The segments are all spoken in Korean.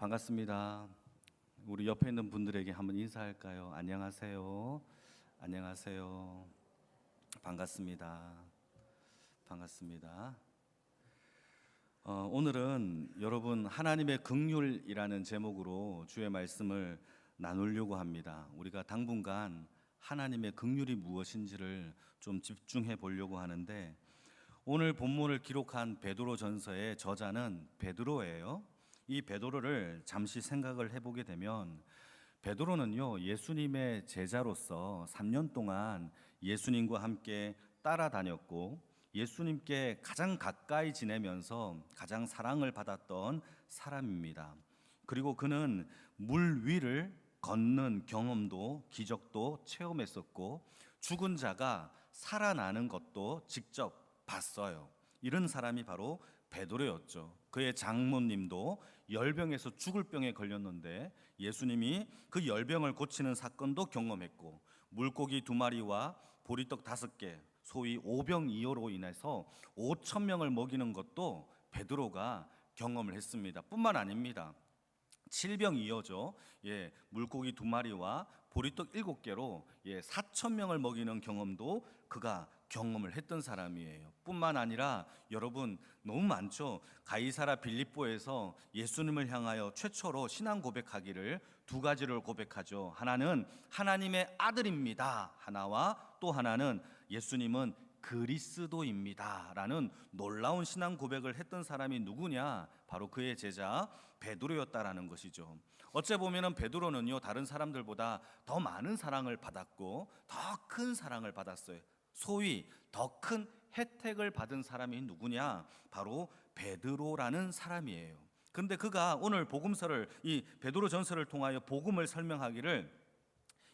반갑습니다. 우리 옆에 있는 분들에게 한번 인사할까요? 안녕하세요. 안녕하세요. 반갑습니다. 반갑습니다. 오늘은 여러분 하나님의 긍휼이라는 제목으로 주의 말씀을 나누려고 합니다. 우리가 당분간 하나님의 긍휼이 무엇인지를 좀 집중해 보려고 하는데, 오늘 본문을 기록한 베드로전서의 저자는 베드로예요. 이 베드로를 잠시 생각을 해보게 되면, 베드로는요 예수님의 제자로서 3년 동안 예수님과 함께 따라다녔고 예수님께 가장 가까이 지내면서 가장 사랑을 받았던 사람입니다. 그리고 그는 물 위를 걷는 경험도 기적도 체험했었고 죽은 자가 살아나는 것도 직접 봤어요. 이런 사람이 바로 베드로였죠. 그의 장모님도 열병에서 죽을 병에 걸렸는데 예수님이 그 열병을 고치는 사건도 경험했고, 물고기 2마리와 보리떡 5개, 소위 오병이어로 인해서 5,000명을 먹이는 것도 베드로가 경험을 했습니다. 뿐만 아닙니다. 7병이어죠. 물고기 2마리와 보리떡 7개로 4,000명을 먹이는 경험도 그가 경험을 했던 사람이에요. 뿐만 아니라 여러분 너무 많죠. 가이사라 빌립보에서 예수님을 향하여 최초로 신앙 고백하기를 2가지를 고백하죠. 하나는 하나님의 아들입니다, 하나와 또 하나는 예수님은 그리스도입니다 라는 놀라운 신앙 고백을 했던 사람이 누구냐? 바로 그의 제자 베드로였다라는 것이죠. 어째 보면 베드로는요 다른 사람들보다 더 많은 사랑을 받았고 더 큰 사랑을 받았어요. 소위 더 큰 혜택을 받은 사람이 누구냐? 바로 베드로라는 사람이에요. 근데 그가 오늘 복음서를, 이 베드로전서를 통하여 복음을 설명하기를,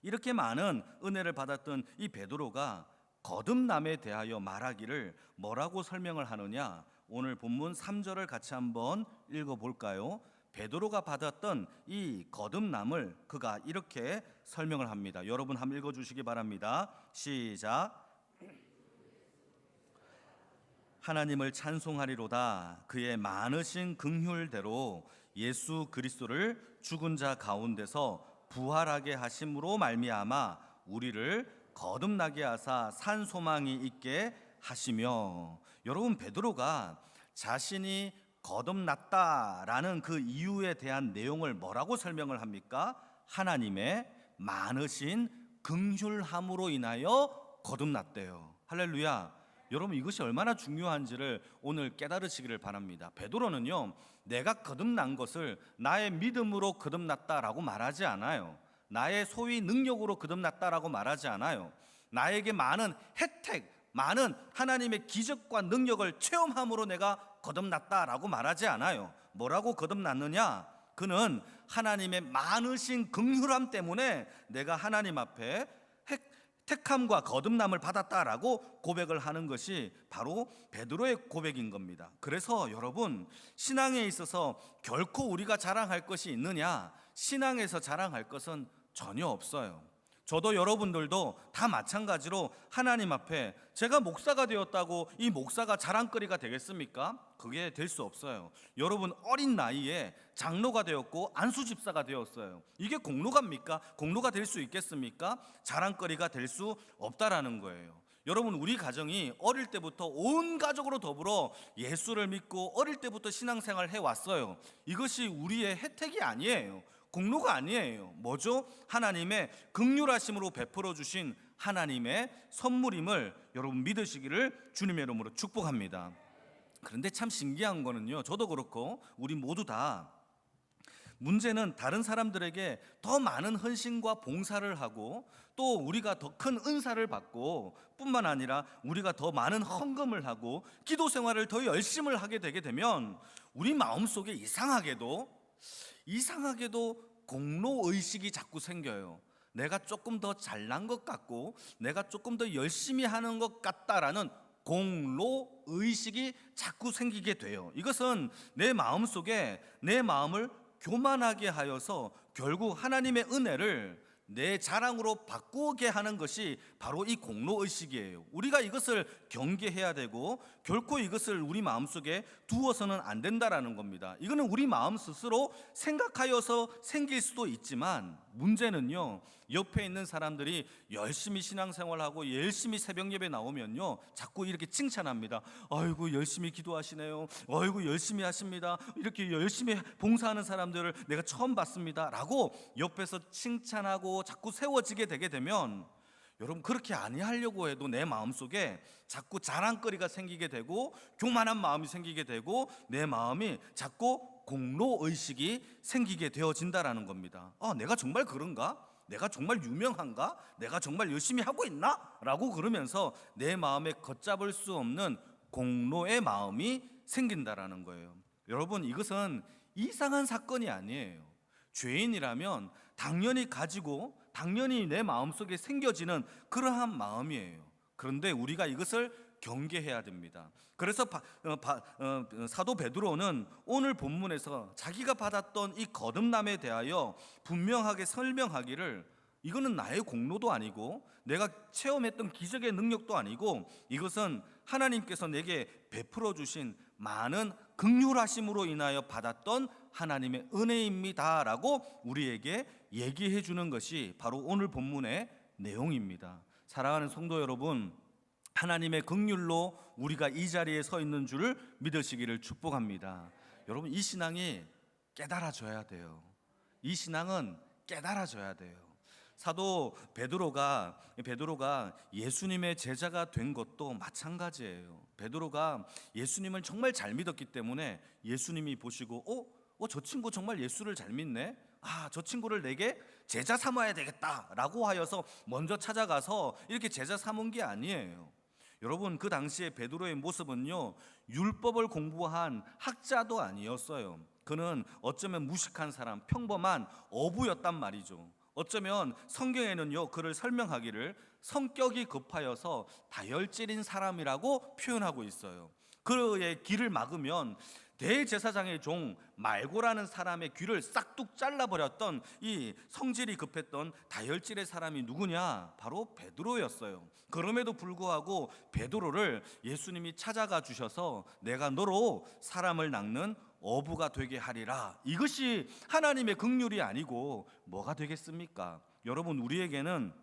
이렇게 많은 은혜를 받았던 이 베드로가 거듭남에 대하여 말하기를 뭐라고 설명을 하느냐? 오늘 본문 3절을 같이 한번 읽어볼까요? 베드로가 받았던 이 거듭남을 그가 이렇게 설명을 합니다. 여러분 한번 읽어주시기 바랍니다. 시작. 하나님을 찬송하리로다. 그의 많으신 긍휼대로 예수 그리스도를 죽은 자 가운데서 부활하게 하심으로 말미암아 우리를 거듭나게 하사 산 소망이 있게 하시며. 여러분 베드로가 자신이 거듭났다라는 그 이유에 대한 내용을 뭐라고 설명을 합니까? 하나님의 많으신 긍휼함으로 인하여 거듭났대요. 할렐루야. 여러분 이것이 얼마나 중요한지를 오늘 깨달으시기를 바랍니다. 베드로는요 내가 거듭난 것을 나의 믿음으로 거듭났다라고 말하지 않아요. 나의 소위 능력으로 거듭났다라고 말하지 않아요. 나에게 많은 혜택, 많은 하나님의 기적과 능력을 체험함으로 내가 거듭났다라고 말하지 않아요. 뭐라고 거듭났느냐? 그는 하나님의 많으신 긍휼함 때문에 내가 하나님 앞에 택함과 거듭남을 받았다라고 고백을 하는 것이 바로 베드로의 고백인 겁니다. 그래서 여러분 신앙에 있어서 결코 우리가 자랑할 것이 있느냐? 신앙에서 자랑할 것은 전혀 없어요. 저도 여러분들도 다 마찬가지로 하나님 앞에 제가 목사가 되었다고 이 목사가 자랑거리가 되겠습니까? 그게 될 수 없어요. 여러분 어린 나이에 장로가 되었고 안수집사가 되었어요. 이게 공로갑니까? 공로가 될 수 있겠습니까? 자랑거리가 될 수 없다라는 거예요. 여러분 우리 가정이 어릴 때부터 온 가족으로 더불어 예수를 믿고 어릴 때부터 신앙생활을 해왔어요. 이것이 우리의 혜택이 아니에요. 공로가 아니에요. 뭐죠? 하나님의 긍휼하심으로 베풀어 주신 하나님의 선물임을 여러분 믿으시기를 주님의 이름으로 축복합니다. 그런데 참 신기한 거는요, 저도 그렇고 우리 모두 다, 문제는 다른 사람들에게 더 많은 헌신과 봉사를 하고 또 우리가 더 큰 은사를 받고 뿐만 아니라 우리가 더 많은 헌금을 하고 기도 생활을 더 열심을 하게 되게 되면 우리 마음속에 이상하게도 공로의식이 자꾸 생겨요. 내가 조금 더 잘난 것 같고 내가 조금 더 열심히 하는 것 같다라는 공로의식이 자꾸 생기게 돼요. 이것은 내 마음속에 내 마음을 교만하게 하여서 결국 하나님의 은혜를 내 자랑으로 바꾸게 하는 것이 바로 이 공로의식이에요. 우리가 이것을 경계해야 되고 결코 이것을 우리 마음속에 두어서는 안 된다라는 겁니다. 이거는 우리 마음 스스로 생각하여서 생길 수도 있지만 문제는요, 옆에 있는 사람들이 열심히 신앙생활하고 열심히 새벽 예배 나오면요 자꾸 이렇게 칭찬합니다. 아이고 열심히 기도하시네요, 아이고 열심히 하십니다, 이렇게 열심히 봉사하는 사람들을 내가 처음 봤습니다 라고 옆에서 칭찬하고 자꾸 세워지게 되게 되면, 여러분 그렇게 아니하려고 해도 내 마음속에 자꾸 자랑거리가 생기게 되고 교만한 마음이 생기게 되고 내 마음이 자꾸 공로의식이 생기게 되어진다라는 겁니다. 내가 정말 그런가? 내가 정말 유명한가? 내가 정말 열심히 하고 있나? 라고 그러면서 내 마음에 걷잡을 수 없는 공로의 마음이 생긴다라는 거예요. 여러분 이것은 이상한 사건이 아니에요. 죄인이라면 당연히 가지고 당연히 내 마음속에 생겨지는 그러한 마음이에요. 그런데 우리가 이것을 경계해야 됩니다. 그래서 사도 베드로는 오늘 본문에서 자기가 받았던 이 거듭남에 대하여 분명하게 설명하기를, 이거는 나의 공로도 아니고 내가 체험했던 기적의 능력도 아니고 이것은 하나님께서 내게 베풀어 주신 많은 긍휼하심으로 인하여 받았던 하나님의 은혜입니다 라고 우리에게 얘기해 주는 것이 바로 오늘 본문의 내용입니다. 사랑하는 성도 여러분, 하나님의 긍휼로 우리가 이 자리에 서 있는 줄을 믿으시기를 축복합니다. 여러분 이 신앙이 깨달아져야 돼요. 이 신앙은 깨달아져야 돼요. 사도 베드로가 예수님의 제자가 된 것도 마찬가지예요. 베드로가 예수님을 정말 잘 믿었기 때문에 예수님이 보시고 저 친구 정말 예수를 잘 믿네, 저 친구를 내게 제자 삼아야 되겠다라고 하여서 먼저 찾아가서 이렇게 제자 삼은 게 아니에요. 여러분 그 당시에 베드로의 모습은요, 율법을 공부한 학자도 아니었어요. 그는 어쩌면 무식한 사람, 평범한 어부였단 말이죠. 어쩌면 성경에는요 그를 설명하기를 성격이 급하여서 다혈질인 사람이라고 표현하고 있어요. 그의 길을 막으면 대제사장의 종 말고라는 사람의 귀를 싹둑 잘라버렸던 이 성질이 급했던 다혈질의 사람이 누구냐? 바로 베드로였어요. 그럼에도 불구하고 베드로를 예수님이 찾아가 주셔서 내가 너로 사람을 낚는 어부가 되게 하리라, 이것이 하나님의 긍휼이 아니고 뭐가 되겠습니까? 여러분 우리에게는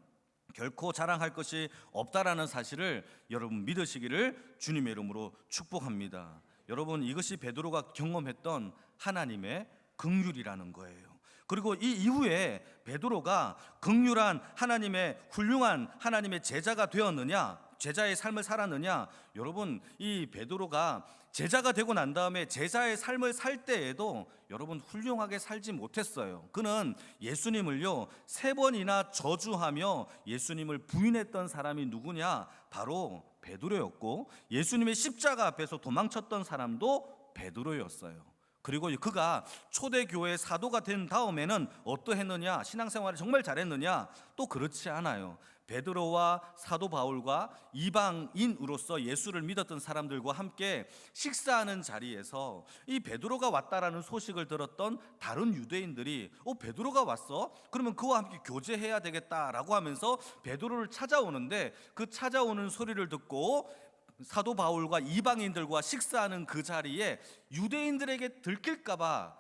결코 자랑할 것이 없다라는 사실을 여러분 믿으시기를 주님의 이름으로 축복합니다. 여러분 이것이 베드로가 경험했던 하나님의 긍휼이라는 거예요. 그리고 이 이후에 베드로가 긍휼한 하나님의 훌륭한 하나님의 제자가 되었느냐, 제자의 삶을 살았느냐? 여러분 이 베드로가 제자가 되고 난 다음에 제자의 삶을 살 때에도 여러분 훌륭하게 살지 못했어요. 그는 예수님을요 3번이나 저주하며 예수님을 부인했던 사람이 누구냐? 바로 베드로였고, 예수님의 십자가 앞에서 도망쳤던 사람도 베드로였어요. 그리고 그가 초대교회 사도가 된 다음에는 어떠했느냐? 신앙생활을 정말 잘했느냐? 또 그렇지 않아요. 베드로와 사도 바울과 이방인으로서 예수를 믿었던 사람들과 함께 식사하는 자리에서 이 베드로가 왔다라는 소식을 들었던 다른 유대인들이 베드로가 왔어? 그러면 그와 함께 교제해야 되겠다라고 하면서 베드로를 찾아오는데, 그 찾아오는 소리를 듣고 사도 바울과 이방인들과 식사하는 그 자리에 유대인들에게 들킬까봐,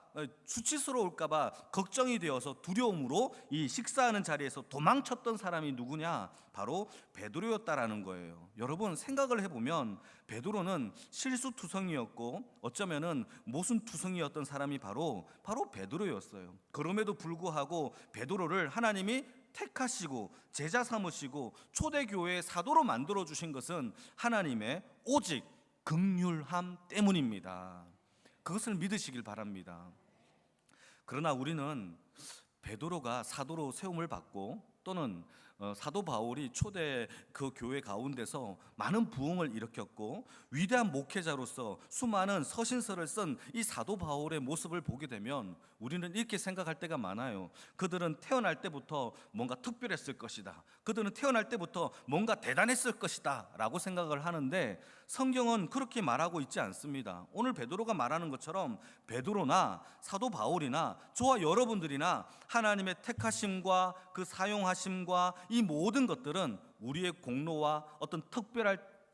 수치스러울까봐 걱정이 되어서 두려움으로 이 식사하는 자리에서 도망쳤던 사람이 누구냐? 바로 베드로였다라는 거예요. 여러분 생각을 해보면 베드로는 실수투성이었고 어쩌면은 모순투성이었던 사람이 바로 베드로였어요. 그럼에도 불구하고 베드로를 하나님이 택하시고 제자 삼으시고 초대교회의 사도로 만들어 주신 것은 하나님의 오직 긍휼함 때문입니다. 그것을 믿으시길 바랍니다. 그러나 우리는 베드로가 사도로 세움을 받고 또는 사도 바울이 초대 그 교회 가운데서 많은 부흥을 일으켰고 위대한 목회자로서 수많은 서신서를 쓴 이 사도 바울의 모습을 보게 되면 우리는 이렇게 생각할 때가 많아요. 그들은 태어날 때부터 뭔가 특별했을 것이다. 그들은 태어날 때부터 뭔가 대단했을 것이다 라고 생각을 하는데 성경은 그렇게 말하고 있지 않습니다. 오늘 베드로가 말하는 것처럼 베드로나 사도 바울이나 저와 여러분들이나 하나님의 택하심과 그 사용하심과 이 모든 것들은 우리의 공로와 어떤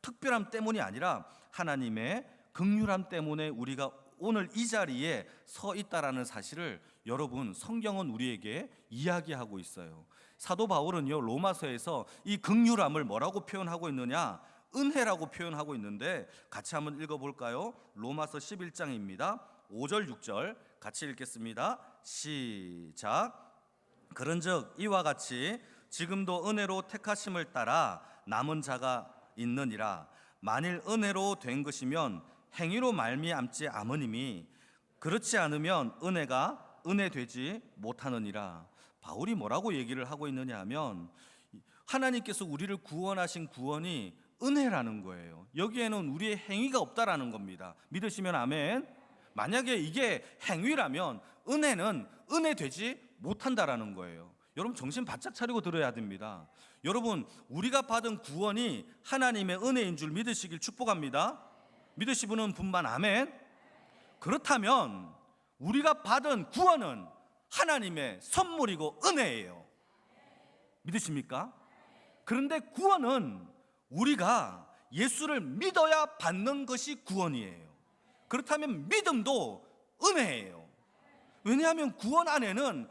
특별함 때문이 아니라 하나님의 긍휼함 때문에 우리가 오늘 이 자리에 서 있다라는 사실을 여러분 성경은 우리에게 이야기하고 있어요. 사도 바울은요 로마서에서 이 긍휼함을 뭐라고 표현하고 있느냐? 은혜라고 표현하고 있는데 같이 한번 읽어볼까요? 로마서 11장입니다 5절 6절 같이 읽겠습니다. 시작. 그런즉 이와 같이 지금도 은혜로 택하심을 따라 남은 자가 있느니라. 만일 은혜로 된 것이면 행위로 말미암지 않으님이 그렇지 않으면 은혜가 은혜되지 못하느니라. 바울이 뭐라고 얘기를 하고 있느냐 하면 하나님께서 우리를 구원하신 구원이 은혜라는 거예요. 여기에는 우리의 행위가 없다라는 겁니다. 믿으시면 아멘. 만약에 이게 행위라면 은혜는 은혜되지 못한다라는 거예요. 여러분 정신 바짝 차리고 들어야 됩니다. 여러분 우리가 받은 구원이 하나님의 은혜인 줄 믿으시길 축복합니다. 믿으시는 분만 아멘. 그렇다면 우리가 받은 구원은 하나님의 선물이고 은혜예요. 믿으십니까? 그런데 구원은 우리가 예수를 믿어야 받는 것이 구원이에요. 그렇다면 믿음도 은혜예요. 왜냐하면 구원 안에는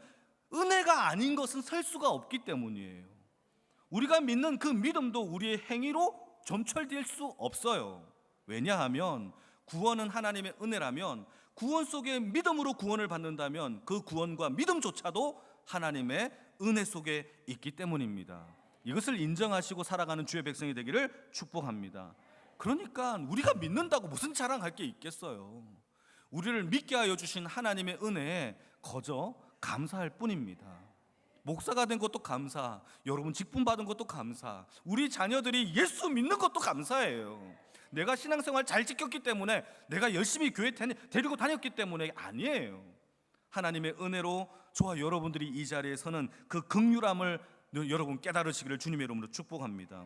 은혜가 아닌 것은 설 수가 없기 때문이에요. 우리가 믿는 그 믿음도 우리의 행위로 점철될 수 없어요. 왜냐하면 구원은 하나님의 은혜라면 구원 속에 믿음으로 구원을 받는다면 그 구원과 믿음조차도 하나님의 은혜 속에 있기 때문입니다. 이것을 인정하시고 살아가는 주의 백성이 되기를 축복합니다. 그러니까 우리가 믿는다고 무슨 자랑할 게 있겠어요. 우리를 믿게 하여 주신 하나님의 은혜에 거저 감사할 뿐입니다. 목사가 된 것도 감사, 여러분 직분 받은 것도 감사, 우리 자녀들이 예수 믿는 것도 감사해요. 내가 신앙생활 잘 지켰기 때문에, 내가 열심히 교회 데리고 다녔기 때문에 아니에요. 하나님의 은혜로 저와 여러분들이 이 자리에 서는 그 긍휼함을 여러분 깨달으시기를 주님의 이름으로 축복합니다.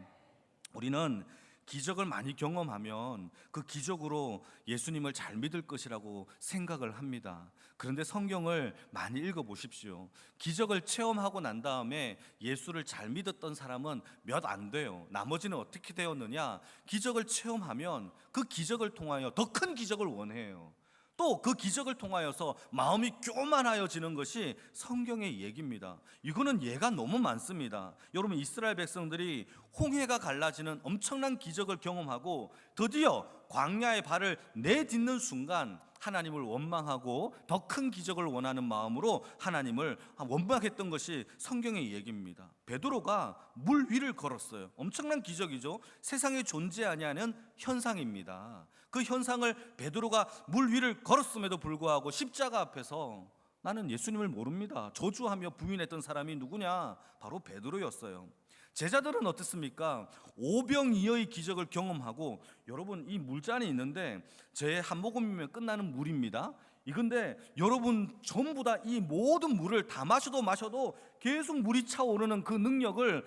우리는 기적을 많이 경험하면 그 기적으로 예수님을 잘 믿을 것이라고 생각을 합니다. 그런데 성경을 많이 읽어보십시오. 기적을 체험하고 난 다음에 예수를 잘 믿었던 사람은 몇 안 돼요. 나머지는 어떻게 되었느냐? 기적을 체험하면 그 기적을 통하여 더 큰 기적을 원해요. 또 그 기적을 통하여서 마음이 교만하여지는 것이 성경의 얘기입니다. 이거는 예가 너무 많습니다. 여러분 이스라엘 백성들이 홍해가 갈라지는 엄청난 기적을 경험하고 드디어 광야의 발을 내딛는 순간 하나님을 원망하고 더 큰 기적을 원하는 마음으로 하나님을 원망했던 것이 성경의 얘기입니다. 베드로가 물 위를 걸었어요. 엄청난 기적이죠. 세상에 존재하지 않는 현상입니다. 그 현상을 베드로가 물 위를 걸었음에도 불구하고 십자가 앞에서 나는 예수님을 모릅니다 저주하며 부인했던 사람이 누구냐? 바로 베드로였어요. 제자들은 어떻습니까? 오병이어의 기적을 경험하고, 여러분 이 물잔이 있는데 제 한 모금이면 끝나는 물입니다. 이건데 여러분 전부 다 이 모든 물을 다 마셔도 계속 물이 차오르는 그 능력을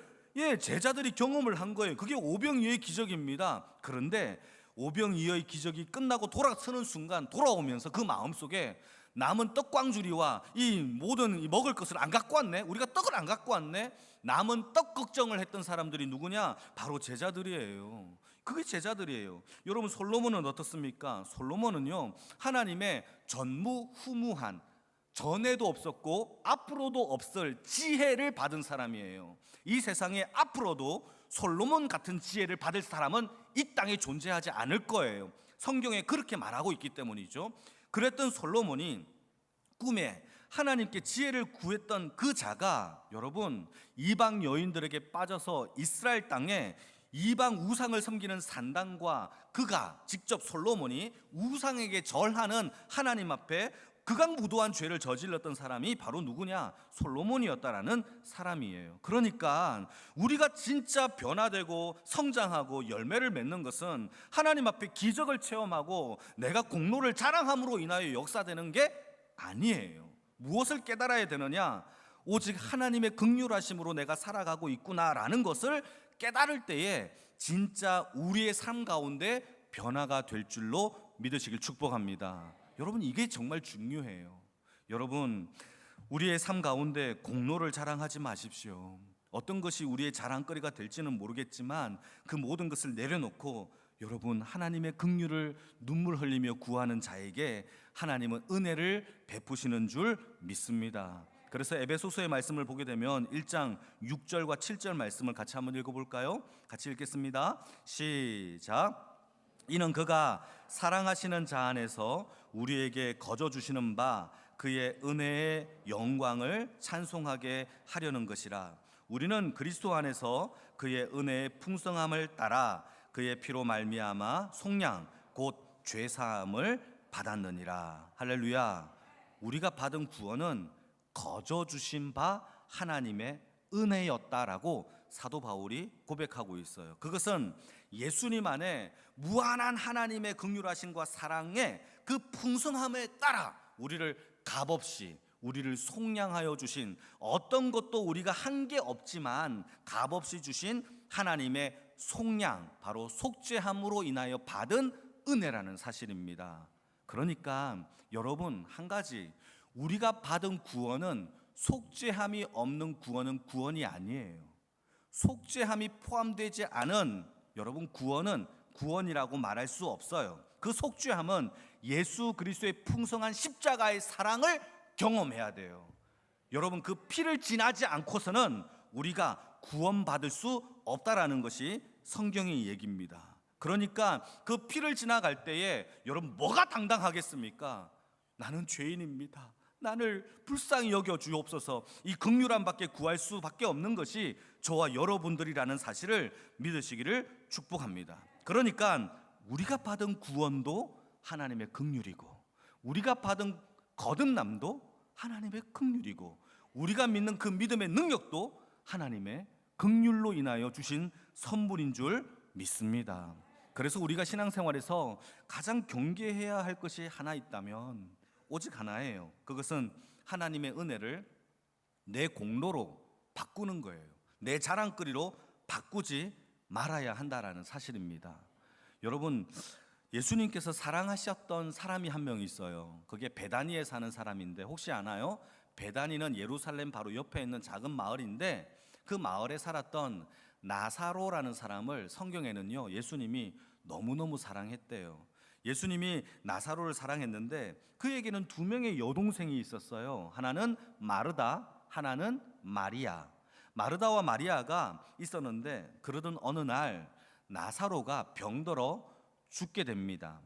제자들이 경험을 한 거예요. 그게 오병이어의 기적입니다. 그런데 오병이어의 기적이 끝나고 돌아서는 순간 돌아오면서 그 마음속에 남은 떡광주리와 이 모든 먹을 것을 안 갖고 왔네, 우리가 떡을 안 갖고 왔네, 남은 떡 걱정을 했던 사람들이 누구냐? 바로 제자들이에요. 그게 제자들이에요. 여러분 솔로몬은 어떻습니까? 솔로몬은요 하나님의 전무후무한, 전에도 없었고 앞으로도 없을 지혜를 받은 사람이에요. 이 세상에 앞으로도 솔로몬 같은 지혜를 받을 사람은 이 땅에 존재하지 않을 거예요. 성경에 그렇게 말하고 있기 때문이죠. 그랬던 솔로몬이 꿈에 하나님께 지혜를 구했던 그 자가 여러분 이방 여인들에게 빠져서 이스라엘 땅에 이방 우상을 섬기는 산당과 그가 직접 솔로몬이 우상에게 절하는 하나님 앞에 극악무도한 죄를 저질렀던 사람이 바로 누구냐? 솔로몬이었다라는 사람이에요. 그러니까 우리가 진짜 변화되고 성장하고 열매를 맺는 것은 하나님 앞에 기적을 체험하고 내가 공로를 자랑함으로 인하여 역사되는 게 아니에요. 무엇을 깨달아야 되느냐? 오직 하나님의 긍휼하심으로 내가 살아가고 있구나라는 것을 깨달을 때에 진짜 우리의 삶 가운데 변화가 될 줄로 믿으시길 축복합니다. 여러분, 이게 정말 중요해요. 여러분, 우리의 삶 가운데 공로를 자랑하지 마십시오. 어떤 것이 우리의 자랑거리가 될지는 모르겠지만 그 모든 것을 내려놓고 여러분, 하나님의 긍휼을 눈물 흘리며 구하는 자에게 하나님은 은혜를 베푸시는 줄 믿습니다. 그래서 에베소서의 말씀을 보게 되면 1장 6절과 7절 말씀을 같이 한번 읽어볼까요? 같이 읽겠습니다. 시작. 이는 그가 사랑하시는 자 안에서 우리에게 거저 주시는 바 그의 은혜의 영광을 찬송하게 하려는 것이라. 우리는 그리스도 안에서 그의 은혜의 풍성함을 따라 그의 피로 말미암아 속량 곧 죄사함을 받았느니라. 할렐루야. 우리가 받은 구원은 거저 주신 바 하나님의 은혜였다라고 사도 바울이 고백하고 있어요. 그것은 예수님 안에 무한한 하나님의 긍휼하심과 사랑의 그 풍성함에 따라 우리를 값없이, 우리를 속량하여 주신, 어떤 것도 우리가 한 게 없지만 값없이 주신 하나님의 속량, 바로 속죄함으로 인하여 받은 은혜라는 사실입니다. 그러니까 여러분, 한 가지, 우리가 받은 구원은 속죄함이 없는 구원은 구원이 아니에요. 속죄함이 포함되지 않은 여러분 구원은 구원이라고 말할 수 없어요. 그 속죄함은 예수 그리스도의 풍성한 십자가의 사랑을 경험해야 돼요. 여러분, 그 피를 지나지 않고서는 우리가 구원받을 수 없다라는 것이 성경의 얘기입니다. 그러니까 그 피를 지나갈 때에 여러분 뭐가 당당하겠습니까? 나는 죄인입니다. 나를 불쌍히 여겨 주옵소서. 이 긍휼함 밖에 구할 수밖에 없는 것이 저와 여러분들이라는 사실을 믿으시기를 축복합니다. 그러니까 우리가 받은 구원도 하나님의 긍휼이고, 우리가 받은 거듭남도 하나님의 긍휼이고, 우리가 믿는 그 믿음의 능력도 하나님의 긍휼로 인하여 주신 선물인 줄 믿습니다. 그래서 우리가 신앙생활에서 가장 경계해야 할 것이 하나 있다면 오직 하나예요. 그것은 하나님의 은혜를 내 공로로 바꾸는 거예요. 내 자랑거리로 바꾸지 말아야 한다라는 사실입니다. 여러분, 예수님께서 사랑하셨던 사람이 한 명 있어요. 그게 베다니에 사는 사람인데 혹시 아나요? 베다니는 예루살렘 바로 옆에 있는 작은 마을인데 그 마을에 살았던 나사로라는 사람을 성경에는요, 예수님이 너무너무 사랑했대요. 예수님이 나사로를 사랑했는데 그에게는 두 명의 여동생이 있었어요. 하나는 마르다, 하나는 마리아. 마르다와 마리아가 있었는데 그러던 어느 날 나사로가 병들어 죽게 됩니다.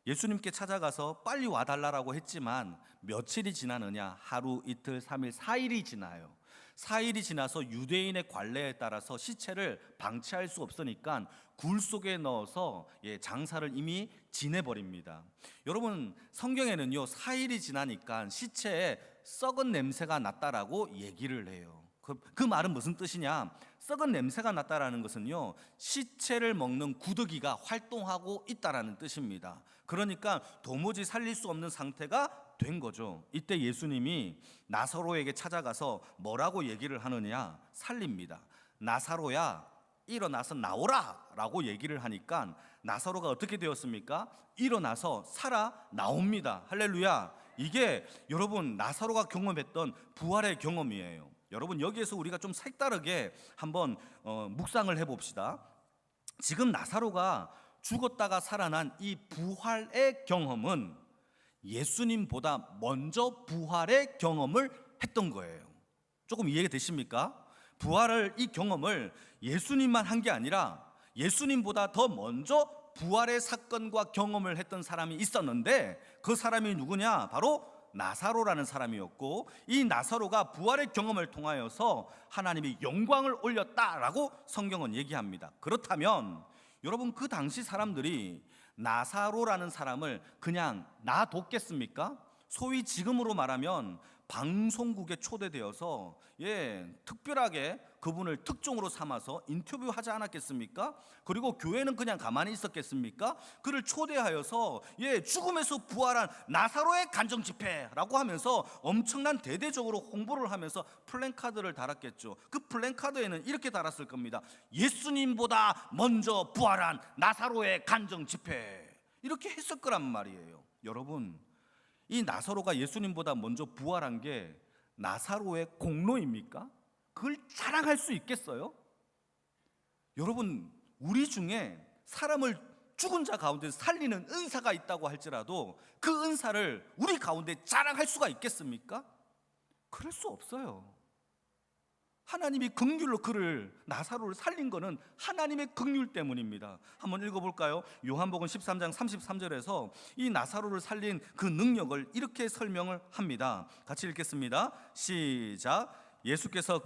예수님께 찾아가서 빨리 와달라고 했지만 며칠이 지나느냐? 하루, 이틀, 3일, 4일이 지나요. 4일이 지나서 유대인의 관례에 따라서 시체를 방치할 수 없으니까 굴 속에 넣어서 장사를 이미 지내버립니다. 여러분, 성경에는요 4일이 지나니까 시체에 썩은 냄새가 났다라고 얘기를 해요. 그 말은 무슨 뜻이냐? 썩은 냄새가 났다라는 것은요 시체를 먹는 구더기가 활동하고 있다라는 뜻입니다. 그러니까 도무지 살릴 수 없는 상태가 된 거죠. 이때 예수님이 나사로에게 찾아가서 뭐라고 얘기를 하느냐? 살립니다. 나사로야, 일어나서 나오라 라고 얘기를 하니까 나사로가 어떻게 되었습니까? 일어나서 살아 나옵니다. 할렐루야. 이게 여러분 나사로가 경험했던 부활의 경험이에요. 여러분, 여기에서 우리가 좀 색다르게 한번 묵상을 해봅시다. 지금 나사로가 죽었다가 살아난 이 부활의 경험은 예수님보다 먼저 부활의 경험을 했던 거예요. 조금 이해가 되십니까? 부활을, 이 경험을 예수님만 한 게 아니라 예수님보다 더 먼저 부활의 사건과 경험을 했던 사람이 있었는데 그 사람이 누구냐? 바로 나사로라는 사람이었고, 이 나사로가 부활의 경험을 통하여서 하나님이 영광을 올렸다라고 성경은 얘기합니다. 그렇다면 여러분, 그 당시 사람들이 나사로라는 사람을 그냥 놔뒀겠습니까? 소위 지금으로 말하면 방송국에 초대되어서 특별하게 그분을 특종으로 삼아서 인터뷰하지 않았겠습니까? 그리고 교회는 그냥 가만히 있었겠습니까? 그를 초대하여서 죽음에서 부활한 나사로의 간증 집회라고 하면서 엄청난 대대적으로 홍보를 하면서 플랜카드를 달았겠죠. 그 플랜카드에는 이렇게 달았을 겁니다. 예수님보다 먼저 부활한 나사로의 간증 집회, 이렇게 했을 거란 말이에요. 여러분, 이 나사로가 예수님보다 먼저 부활한 게 나사로의 공로입니까? 그걸 자랑할 수 있겠어요? 여러분, 우리 중에 사람을 죽은 자 가운데 살리는 은사가 있다고 할지라도 그 은사를 우리 가운데 자랑할 수가 있겠습니까? 그럴 수 없어요. 하나님이 긍휼로 그를, 나사로를 살린 것은 하나님의 긍휼 때문입니다. 한번 읽어볼까요? 요한복음 13장 33절에서 이 나사로를 살린 그 능력을 이렇게 설명을 합니다. 같이 읽겠습니다. 시작. 예수께서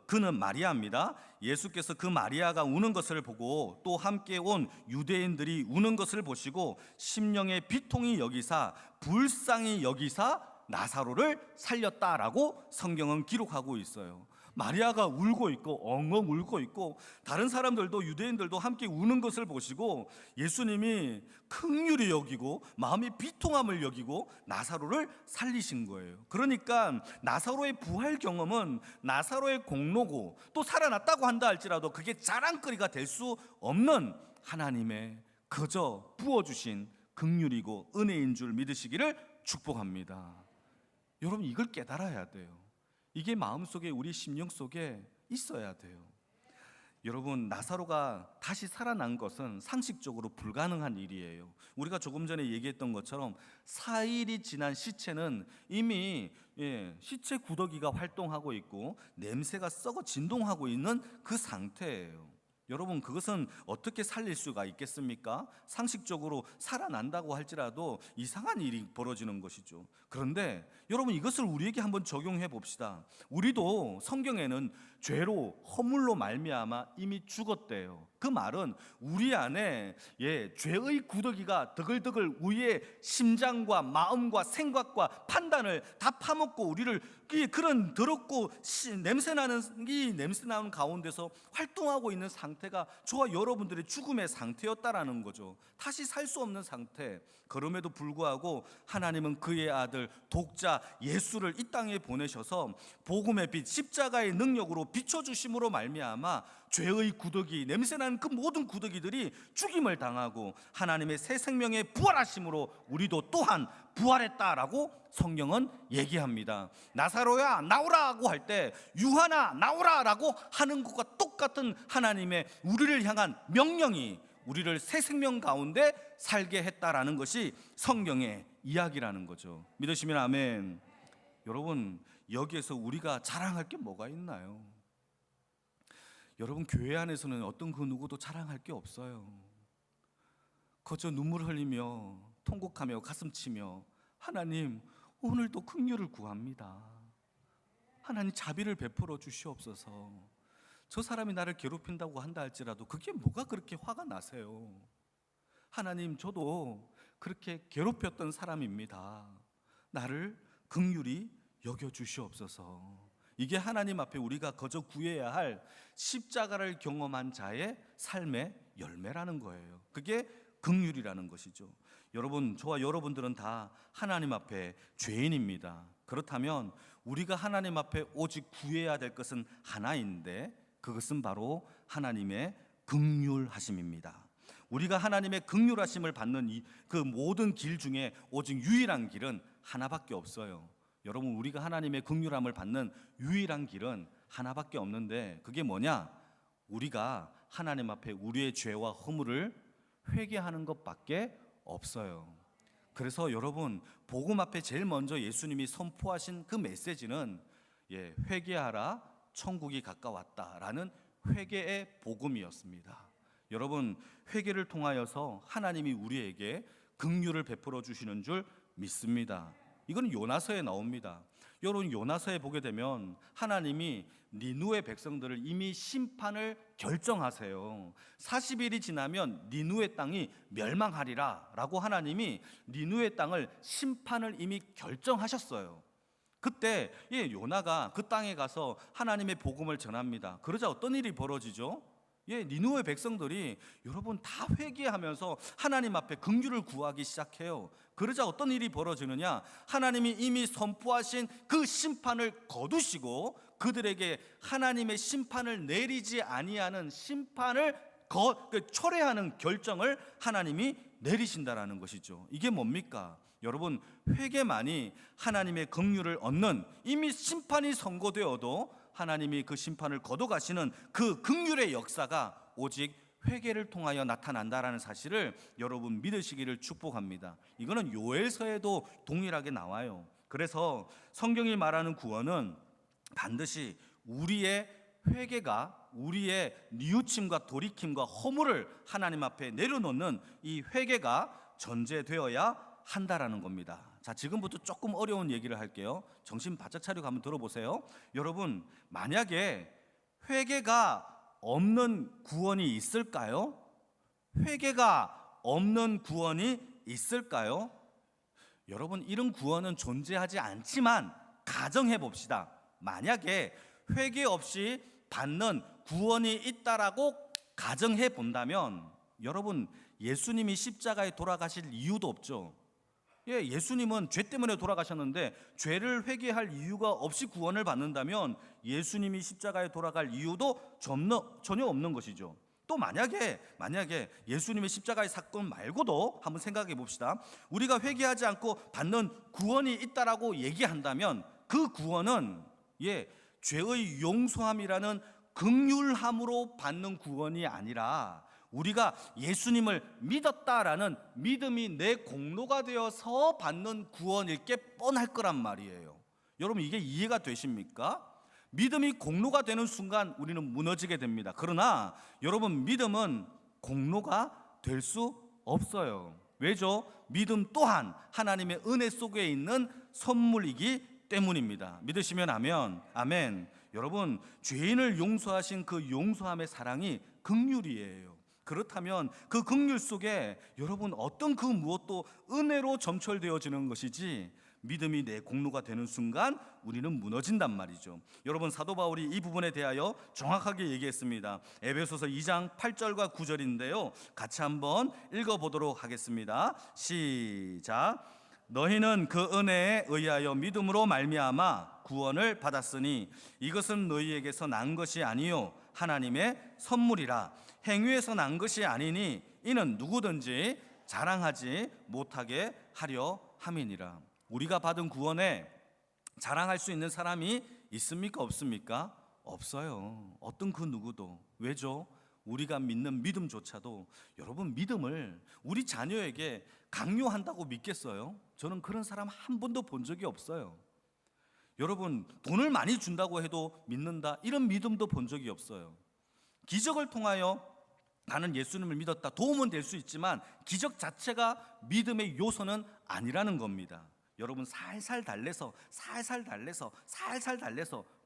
그는 마리아입니다. 예수께서 그 마리아가 우는 것을 보고 또 함께 온 유대인들이 우는 것을 보시고 심령의 비통이 여기사 불쌍히 여기사 나사로를 살렸다라고 성경은 기록하고 있어요. 마리아가 울고 있고 엉엉 울고 있고 다른 사람들도, 유대인들도 함께 우는 것을 보시고 예수님이 긍휼히 여기고 마음이 비통함을 여기고 나사로를 살리신 거예요. 그러니까 나사로의 부활 경험은 나사로의 공로고, 또 살아났다고 한다 할지라도 그게 자랑거리가 될 수 없는 하나님의 그저 부어주신 긍휼이고 은혜인 줄 믿으시기를 축복합니다. 여러분, 이걸 깨달아야 돼요. 이게 마음속에, 우리 심령 속에 있어야 돼요. 여러분, 나사로가 다시 살아난 것은 상식적으로 불가능한 일이에요. 우리가 조금 전에 얘기했던 것처럼 4일이 지난 시체는 이미 시체 구더기가 활동하고 있고 냄새가 썩어 진동하고 있는 그 상태예요. 여러분, 그것은 어떻게 살릴 수가 있겠습니까? 상식적으로 살아난다고 할지라도 이상한 일이 벌어지는 것이죠. 그런데 여러분, 이것을 우리에게 한번 적용해 봅시다. 우리도 성경에는 죄로, 허물로 말미암아 이미 죽었대요. 그 말은 우리 안에 죄의 구더기가 드글드글 우리의 심장과 마음과 생각과 판단을 다 파먹고 우리를 그런 더럽고 냄새나는 이 냄새나는 가운데서 활동하고 있는 상태가 저와 여러분들의 죽음의 상태였다라는 거죠. 다시 살 수 없는 상태. 그럼에도 불구하고 하나님은 그의 아들 독자 예수를 이 땅에 보내셔서 복음의 빛, 십자가의 능력으로 비춰주심으로 말미암아 죄의 구더기, 냄새나는 그 모든 구더기들이 죽임을 당하고 하나님의 새 생명의 부활하심으로 우리도 또한 부활했다라고 성경은 얘기합니다. 나사로야 나오라고 할 때 유하나 나오라라고 하는 것과 똑같은 하나님의 우리를 향한 명령이 우리를 새 생명 가운데 살게 했다라는 것이 성경의 이야기라는 거죠. 믿으시면 아멘. 여러분, 여기에서 우리가 자랑할 게 뭐가 있나요? 여러분, 교회 안에서는 어떤 그 누구도 자랑할 게 없어요. 거저 눈물 흘리며 통곡하며 가슴치며 하나님, 오늘도 긍휼을 구합니다. 하나님, 자비를 베풀어 주시옵소서. 저 사람이 나를 괴롭힌다고 한다 할지라도 그게 뭐가 그렇게 화가 나세요? 하나님, 저도 그렇게 괴롭혔던 사람입니다. 나를 긍휼히 여겨 주시옵소서. 이게 하나님 앞에 우리가 거저 구해야 할 십자가를 경험한 자의 삶의 열매라는 거예요. 그게 긍휼이라는 것이죠. 여러분, 저와 여러분들은 다 하나님 앞에 죄인입니다. 그렇다면 우리가 하나님 앞에 오직 구해야 될 것은 하나인데, 그것은 바로 하나님의 긍휼하심입니다. 우리가 하나님의 긍휼하심을 받는 그 모든 길 중에 오직 유일한 길은 하나밖에 없어요. 여러분, 우리가 하나님의 긍휼함을 받는 유일한 길은 하나밖에 없는데, 그게 뭐냐? 우리가 하나님 앞에 우리의 죄와 허물을 회개하는 것밖에 없어요. 그래서 여러분, 복음 앞에 제일 먼저 예수님이 선포하신 그 메시지는 회개하라, 천국이 가까웠다라는 회개의 복음이었습니다. 여러분, 회개를 통하여서 하나님이 우리에게 긍휼을 베풀어 주시는 줄 믿습니다. 이건 요나서에 나옵니다. 여러분 요나서에 보게 되면 하나님이 니누의 백성들을 이미 심판을 결정하세요. 40일이 지나면 니누의 땅이 멸망하리라 라고 하나님이 니누의 땅을 심판을 이미 결정하셨어요. 그때 요나가 그 땅에 가서 하나님의 복음을 전합니다. 그러자 어떤 일이 벌어지죠? 니누의 백성들이 여러분 다 회개하면서 하나님 앞에 긍휼을 구하기 시작해요. 그러자 어떤 일이 벌어지느냐? 하나님이 이미 선포하신 그 심판을 거두시고 그들에게 하나님의 심판을 내리지 아니하는 심판을 철회하는 결정을 하나님이 내리신다라는 것이죠. 이게 뭡니까? 여러분, 회개만이 하나님의 긍휼을 얻는, 이미 심판이 선고되어도 하나님이 그 심판을 거둬가시는 그 긍휼의 역사가 오직 회개를 통하여 나타난다라는 사실을 여러분 믿으시기를 축복합니다. 이거는 요엘서에도 동일하게 나와요. 그래서 성경이 말하는 구원은 반드시 우리의 회개가, 우리의 뉘우침과 돌이킴과 허물을 하나님 앞에 내려놓는 이 회개가 전제되어야 한다라는 겁니다. 자, 지금부터 조금 어려운 얘기를 할게요. 정신 바짝 차리고 한번 들어보세요. 여러분, 만약에 회개가 없는 구원이 있을까요? 회개가 없는 구원이 있을까요? 여러분, 이런 구원은 존재하지 않지만 가정해 봅시다. 만약에 회개 없이 받는 구원이 있다라고 가정해 본다면 여러분, 예수님이 십자가에 돌아가실 이유도 없죠. 예수님은 죄 때문에 돌아가셨는데 죄를 회개할 이유가 없이 구원을 받는다면 예수님이 십자가에 돌아갈 이유도 전혀 없는 것이죠. 또 만약에 예수님의 십자가의 사건 말고도 한번 생각해 봅시다. 우리가 회개하지 않고 받는 구원이 있다라고 얘기한다면 그 구원은 죄의 용서함이라는 긍휼함으로 받는 구원이 아니라 우리가 예수님을 믿었다라는 믿음이 내 공로가 되어서 받는 구원일 게 뻔할 거란 말이에요. 여러분, 이게 이해가 되십니까? 믿음이 공로가 되는 순간 우리는 무너지게 됩니다. 그러나 여러분, 믿음은 공로가 될 수 없어요. 왜죠? 믿음 또한 하나님의 은혜 속에 있는 선물이기 때문입니다. 믿으시면 아멘. 여러분, 죄인을 용서하신 그 용서함의 사랑이 긍휼이에요. 그렇다면 그 긍휼 속에 여러분 어떤 그 무엇도 은혜로 점철되어지는 것이지 믿음이 내 공로가 되는 순간 우리는 무너진단 말이죠. 여러분, 사도 바울이 이 부분에 대하여 정확하게 얘기했습니다. 에베소서 2장 8절과 9절인데요. 같이 한번 읽어보도록 하겠습니다. 시작. 너희는 그 은혜에 의하여 믿음으로 말미암아 구원을 받았으니 이것은 너희에게서 난 것이 아니요 하나님의 선물이라. 행위에서 난 것이 아니니 이는 누구든지 자랑하지 못하게 하려 함이니라. 우리가 받은 구원에 자랑할 수 있는 사람이 있습니까? 없습니까? 없어요. 어떤 그 누구도. 왜죠? 우리가 믿는 믿음조차도 여러분, 믿음을 우리 자녀에게 강요한다고 믿겠어요? 저는 그런 사람 한 번도 본 적이 없어요. 여러분, 돈을 많이 준다고 해도 믿는다, 이런 믿음도 본 적이 없어요. 기적을 통하여 나는 예수님을 믿었다, 도움은 될 수 있지만 기적 자체가 믿음의 요소는 아니라는 겁니다. 여러분, 살살 달래서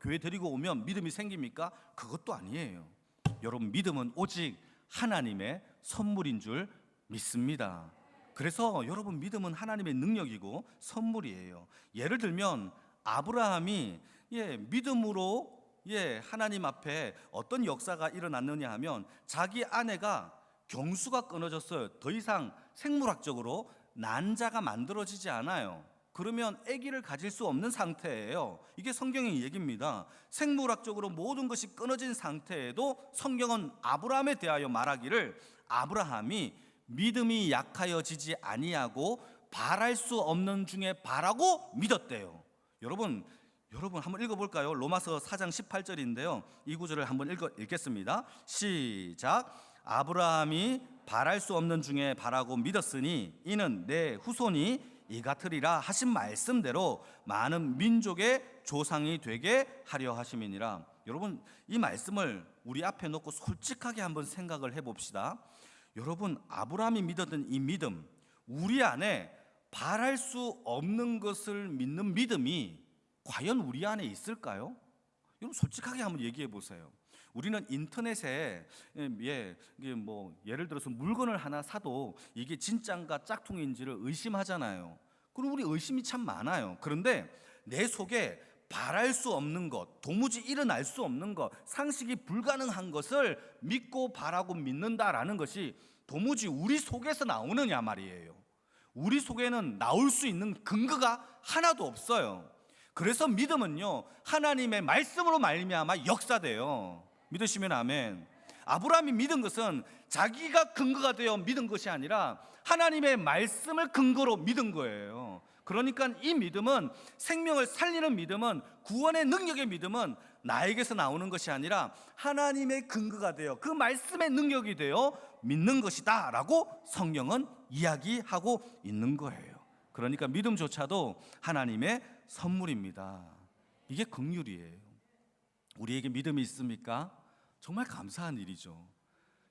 교회 데리고 오면 믿음이 생깁니까? 그것도 아니에요. 여러분, 믿음은 오직 하나님의 선물인 줄 믿습니다. 그래서 여러분, 믿음은 하나님의 능력이고 선물이에요. 예를 들면 아브라함이 믿음으로 하나님 앞에 어떤 역사가 일어났느냐 하면 자기 아내가 경수가 끊어졌어요. 더 이상 생물학적으로 난자가 만들어지지 않아요. 그러면 아기를 가질 수 없는 상태예요. 이게 성경의 얘기입니다. 생물학적으로 모든 것이 끊어진 상태에도 성경은 아브라함에 대하여 말하기를 아브라함이 믿음이 약하여지지 아니하고 바랄 수 없는 중에 바라고 믿었대요. 여러분 한번 읽어볼까요? 로마서 4장 18절인데요. 이 구절을 한번 읽겠습니다. 시작. 아브라함이 바랄 수 없는 중에 바라고 믿었으니 이는 내 후손이 이 같으리라 하신 말씀대로 많은 민족의 조상이 되게 하려 하심이니라. 여러분, 이 말씀을 우리 앞에 놓고 솔직하게 한번 생각을 해봅시다. 여러분, 아브라함이 믿었던 이 믿음, 우리 안에 바랄 수 없는 것을 믿는 믿음이 과연 우리 안에 있을까요? 여러분 솔직하게 한번 얘기해 보세요. 우리는 인터넷에 이게 뭐 예를 들어서 물건을 하나 사도 이게 진짜인가 짝퉁인지를 의심하잖아요. 그리고 우리 의심이 참 많아요. 그런데 내 속에 바랄 수 없는 것, 도무지 일어날 수 없는 것, 상식이 불가능한 것을 믿고 바라고 믿는다라는 것이 도무지 우리 속에서 나오느냐 말이에요. 우리 속에는 나올 수 있는 근거가 하나도 없어요. 그래서 믿음은요, 하나님의 말씀으로 말미암아 역사돼요. 믿으시면 아멘. 아브라함이 믿은 것은 자기가 근거가 되어 믿은 것이 아니라 하나님의 말씀을 근거로 믿은 거예요. 그러니까 이 믿음은, 생명을 살리는 믿음은, 구원의 능력의 믿음은 나에게서 나오는 것이 아니라 하나님의 근거가 되어 그 말씀의 능력이 되어 믿는 것이다 라고 성경은 이야기하고 있는 거예요. 그러니까 믿음조차도 하나님의 선물입니다. 이게 긍휼이에요. 우리에게 믿음이 있습니까? 정말 감사한 일이죠.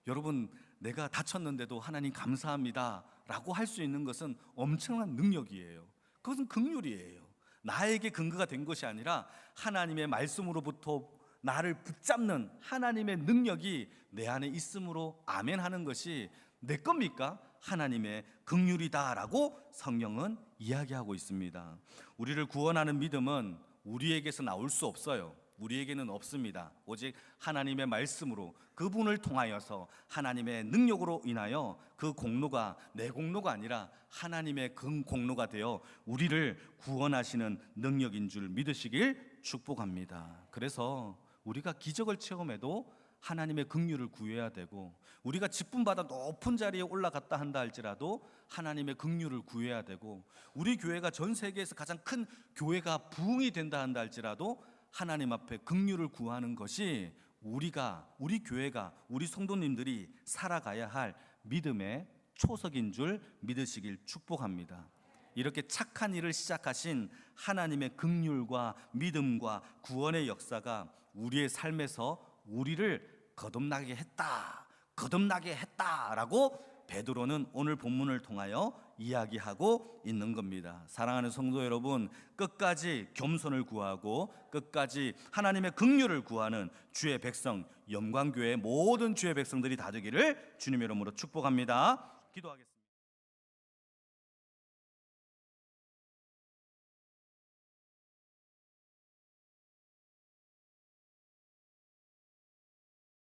여러분, 내가 다쳤는데도 하나님 감사합니다 라고 할 수 있는 것은 엄청난 능력이에요. 그것은 긍휼이에요. 나에게 근거가 된 것이 아니라 하나님의 말씀으로부터 나를 붙잡는 하나님의 능력이 내 안에 있으므로 아멘 하는 것이 내 겁니까? 하나님의 긍휼이다라고 성경은 이야기하고 있습니다. 우리를 구원하는 믿음은 우리에게서 나올 수 없어요. 우리에게는 없습니다. 오직 하나님의 말씀으로, 그분을 통하여서 하나님의 능력으로 인하여 그 공로가 내 공로가 아니라 하나님의 공로가 되어 우리를 구원하시는 능력인 줄 믿으시길 축복합니다. 그래서 우리가 기적을 체험해도 하나님의 긍휼을 구해야 되고, 우리가 직분받아 높은 자리에 올라갔다 한다 할지라도 하나님의 긍휼을 구해야 되고, 우리 교회가 전 세계에서 가장 큰 교회가 부흥이 된다 한다 할지라도 하나님 앞에 긍휼을 구하는 것이 우리 교회가, 우리 성도님들이 살아가야 할 믿음의 초석인 줄 믿으시길 축복합니다. 이렇게 착한 일을 시작하신 하나님의 긍휼과 믿음과 구원의 역사가 우리의 삶에서 우리를 거듭나게 했다라고 베드로는 오늘 본문을 통하여 이야기하고 있는 겁니다. 사랑하는 성도 여러분, 끝까지 겸손을 구하고 끝까지 하나님의 긍휼을 구하는 주의 백성, 영광교회 모든 주의 백성들이 다 되기를 주님의 이름으로 축복합니다. 기도하겠습니다.